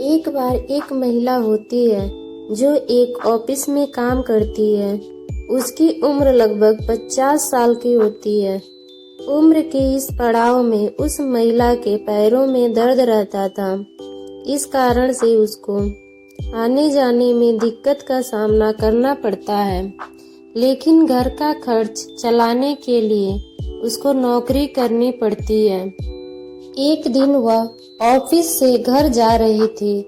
एक बार एक महिला होती है जो एक ऑफिस में काम करती है। उसकी उम्र लगभग 50 साल की होती है। उम्र के इस पड़ाव में उस महिला के पैरों में दर्द रहता था। इस कारण से उसको आने जाने में दिक्कत का सामना करना पड़ता है। लेकिन घर का खर्च चलाने के लिए उसको नौकरी करनी पड़ती है। एक दिन वह ऑफिस से घर जा रही थी।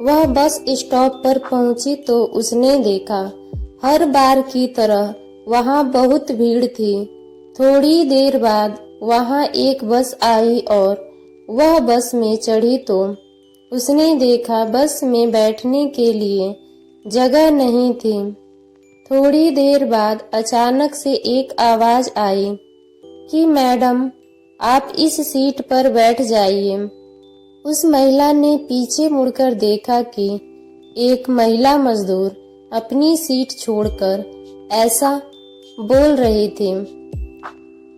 वह बस स्टॉप पर पहुंची तो उसने देखा हर बार की तरह वहां बहुत भीड़ थी। थोड़ी देर बाद वहां एक बस आई और वह बस में चढ़ी तो उसने देखा बस में बैठने के लिए जगह नहीं थी। थोड़ी देर बाद अचानक से एक आवाज आई कि मैडम, आप इस सीट पर बैठ जाइए। उस महिला ने पीछे मुड़कर देखा कि एक महिला मजदूर अपनी सीट छोड़कर ऐसा बोल रही थी।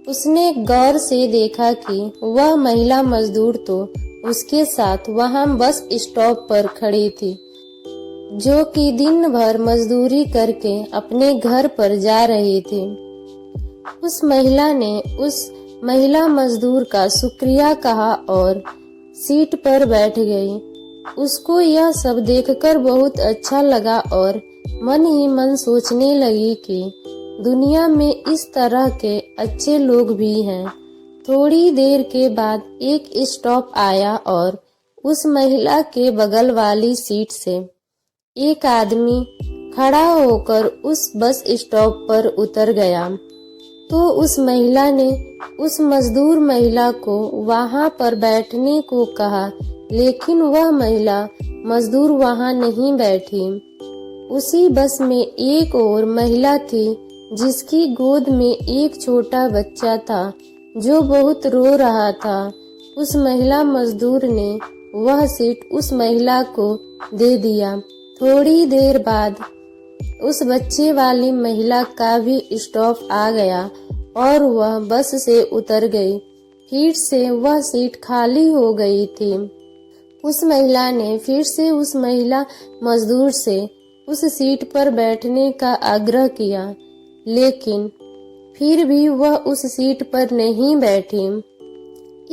उसने गौर से देखा कि वह महिला मजदूर तो उसके साथ वहां बस स्टॉप पर खड़ी थी, जो कि दिन भर मजदूरी करके अपने घर पर जा रही थी। उस महिला ने उस महिला मजदूर का शुक्रिया कहा और सीट पर बैठ गई। उसको यह सब देखकर बहुत अच्छा लगा और मन ही मन सोचने लगी कि दुनिया में इस तरह के अच्छे लोग भी हैं। थोड़ी देर के बाद एक स्टॉप आया और उस महिला के बगल वाली सीट से एक आदमी खड़ा होकर उस बस स्टॉप पर उतर गया। तो उस महिला ने उस मजदूर महिला को वहां पर बैठने को कहा, लेकिन वह महिला मजदूर वहां नहीं बैठी। उसी बस में एक और महिला थी जिसकी गोद में एक छोटा बच्चा था जो बहुत रो रहा था। उस महिला मजदूर ने वह सीट उस महिला को दे दिया। थोड़ी देर बाद उस बच्चे वाली महिला का भी स्टॉप आ गया और वह बस से उतर गई। फिर से वह सीट खाली हो गई थी। उस महिला ने फिर से उस महिला मजदूर से उस सीट पर बैठने का आग्रह किया, लेकिन फिर भी वह उस सीट पर नहीं बैठी।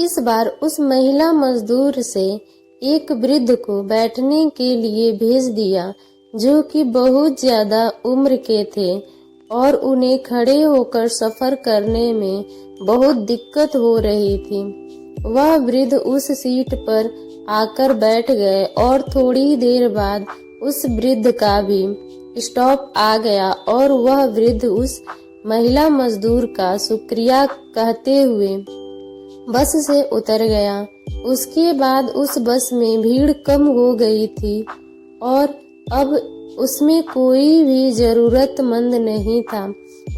इस बार उस महिला मजदूर से एक वृद्ध को बैठने के लिए भेज दिया, जो कि बहुत ज्यादा उम्र के थे और उन्हें खड़े होकर सफर करने में बहुत दिक्कत हो रही थी। वह वृद्ध उस सीट पर आकर बैठ गए और थोड़ी देर बाद उस वृद्ध का भी स्टॉप आ गया और वह वृद्ध उस महिला मजदूर का शुक्रिया कहते हुए बस से उतर गया। उसके बाद उस बस में भीड़ कम हो गई थी और अब उसमें कोई भी जरूरतमंद नहीं था।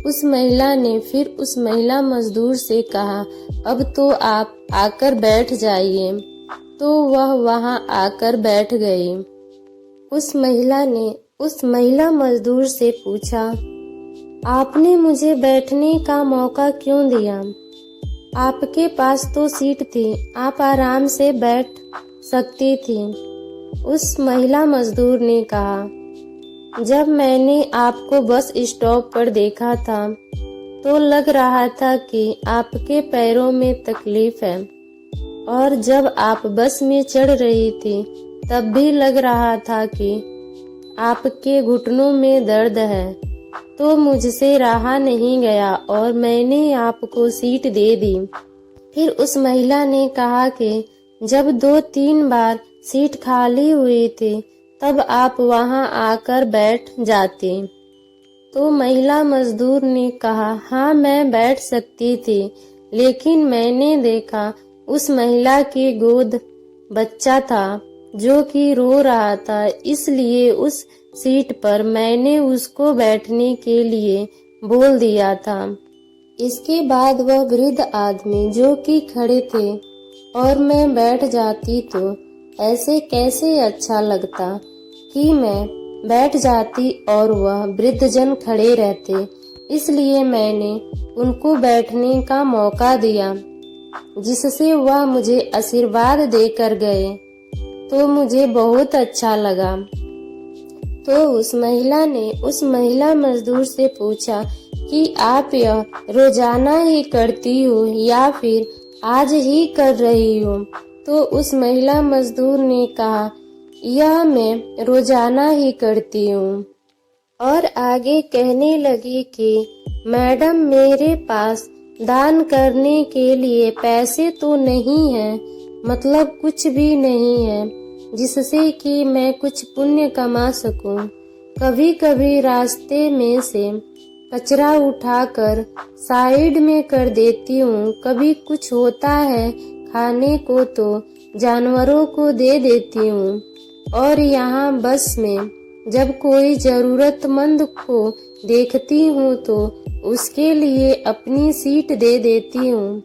उस महिला ने फिर उस महिला मजदूर से कहा, अब तो आप आकर बैठ जाइए। तो वह वहां आकर बैठ गई। उस महिला ने उस महिला मजदूर से पूछा, आपने मुझे बैठने का मौका क्यों दिया? आपके पास तो सीट थी, आप आराम से बैठ सकती थी। उस महिला मजदूर ने कहा, जब मैंने आपको बस स्टॉप पर देखा था तो लग रहा था कि आपके पैरों में तकलीफ है, और जब आप बस में चढ़ रही थी तब भी लग रहा था कि आपके घुटनों में दर्द है। तो मुझसे रहा नहीं गया और मैंने आपको सीट दे दी। फिर उस महिला ने कहा कि जब 2-3 बार सीट खाली हुई थी तब आप वहां आकर बैठ जाती। तो महिला मजदूर ने कहा, हाँ मैं बैठ सकती थी, लेकिन मैंने देखा उस महिला की गोद बच्चा था जो कि रो रहा था, इसलिए उस सीट पर मैंने उसको बैठने के लिए बोल दिया था। इसके बाद वह वृद्ध आदमी जो कि खड़े थे और मैं बैठ जाती तो ऐसे कैसे अच्छा लगता कि मैं बैठ जाती और वह वृद्धजन खड़े रहते, इसलिए मैंने उनको बैठने का मौका दिया, जिससे वह मुझे आशीर्वाद देकर गए। तो मुझे बहुत अच्छा लगा। तो उस महिला ने उस महिला मजदूर से पूछा कि आप यह रोजाना ही करती हो या फिर आज ही कर रही हो? तो उस महिला मजदूर ने कहा, यह मैं रोजाना ही करती हूँ। और आगे कहने लगी कि मैडम, मेरे पास दान करने के लिए पैसे तो नहीं है, मतलब कुछ भी नहीं है जिससे कि मैं कुछ पुण्य कमा सकूं। कभी कभी रास्ते में से कचरा उठाकर साइड में कर देती हूँ, कभी कुछ होता है खाने को तो जानवरों को दे देती हूँ, और यहाँ बस में जब कोई जरूरतमंद को देखती हूँ तो उसके लिए अपनी सीट दे देती हूँ।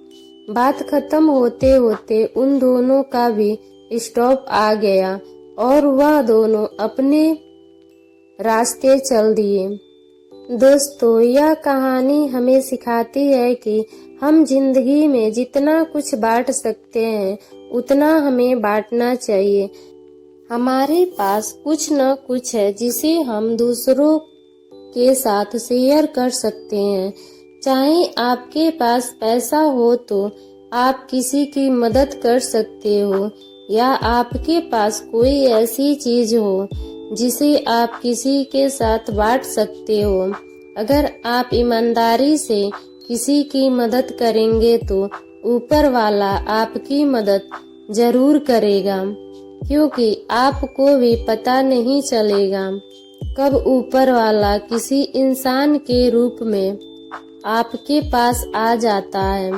बात खत्म होते होते उन दोनों का भी स्टॉप आ गया और वह दोनों अपने रास्ते चल दिए। दोस्तों, यह कहानी हमें सिखाती है कि हम जिंदगी में जितना कुछ बांट सकते हैं उतना हमें बांटना चाहिए। हमारे पास कुछ न कुछ है जिसे हम दूसरों के साथ शेयर कर सकते हैं। चाहे आपके पास पैसा हो तो आप किसी की मदद कर सकते हो, या आपके पास कोई ऐसी चीज हो जिसे आप किसी के साथ बांट सकते हो। अगर आप ईमानदारी से किसी की मदद करेंगे तो ऊपर वाला आपकी मदद जरूर करेगा, क्योंकि आपको भी पता नहीं चलेगा कब ऊपर वाला किसी इंसान के रूप में आपके पास आ जाता है।